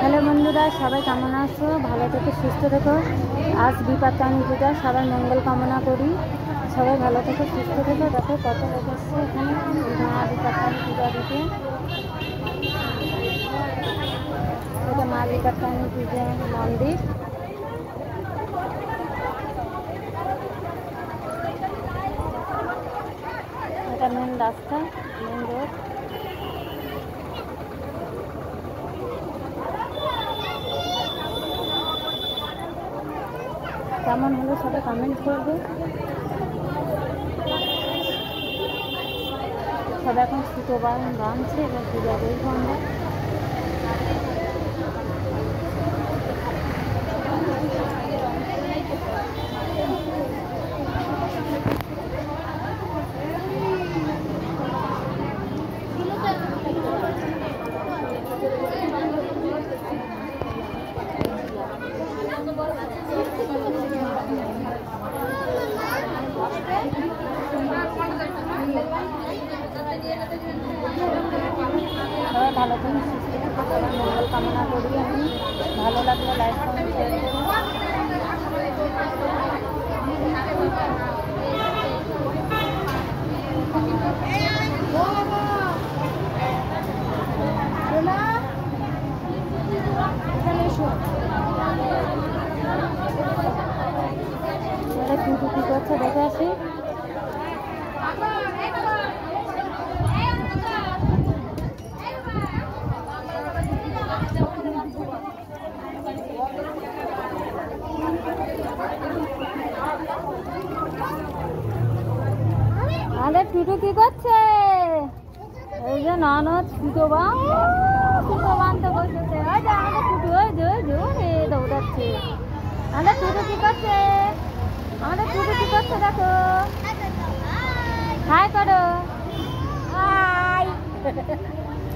Hello বন্ধুরা, সবাই কেমন আছো? ভালো থেকো, সুস্থ থেকো। আজ বিপত্তায়নী পূজা, সবার মঙ্গল কামনা করি। সবাই ভালো থেকো, সুস্থ থেকো। দেখো কত লোক এসছে এখানে মা বিপত্তায়নী পূজা দিতে। এটা মা বিপত্তায়নী পূজা মন্দির। এটা মেন রাস্তা, মেন রোড। কেমন হলো সবাই কমেন্ট করবে। সবাই এখন সুতো বাঁধছে, এবার পূজা করবো আমরা। সবাই ভালো থাকুন, সুস্থ থাকুন, সবার মঙ্গল কামনা করি আমি। ভালো লাগলে লাইক কমেন্ট শেয়ার করুন। কি করছে দেখে আসি। আরে টুটু কি করছে? এই যে ননদ সুতো বাঁধতে বসেছে। ওই যে আমাদের টুটু, ওই যে দৌড়াচ্ছে। আমাদের টুটু কি করছে? আমাদের টুটু কি করছে দেখো। হাই করো। হাই।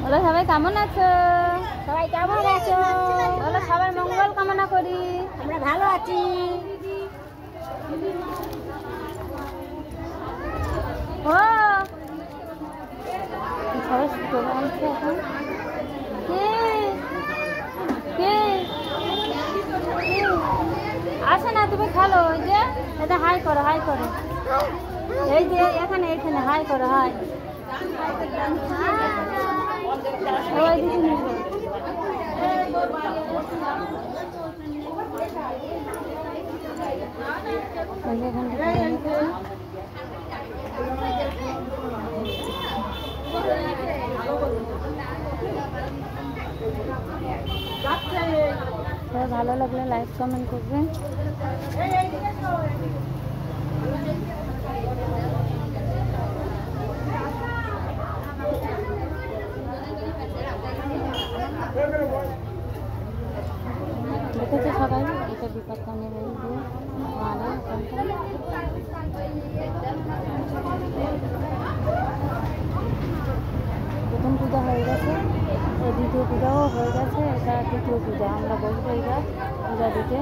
বলো সবাই কেমন আছো? সবাই কেমন আছো? বলো সবার মঙ্গল কামনা করি। আমরা ভালো আছি। ও সবাই সুতো বাঁধছে এখন। কে কে আসে না, তুমি খেলো। ওই যে এটা হাই করো, হাই করো। এই যে এখানে এখানে হাই করো, হাই। ওই দিদি নিবে। ভালো লাগলে লাইক কমেন্ট করবেন। দেখেছে সবাই, এটা বিপত্তায়নী দিয়ে মানে প্রথম পূজা হয়ে গেছে, দ্বিতীয় পূজাও হয়ে গেছে, এটা তৃতীয় পূজা। আমরা বসবো এবার পূজা দিতে।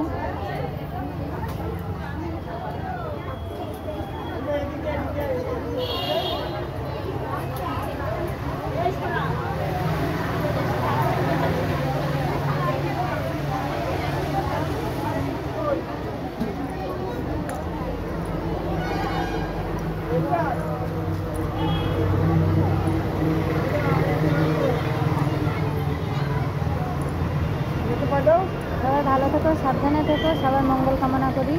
সবাই ভালো থেকো, সাবধানে থেকো, সবার মঙ্গল কামনা করি।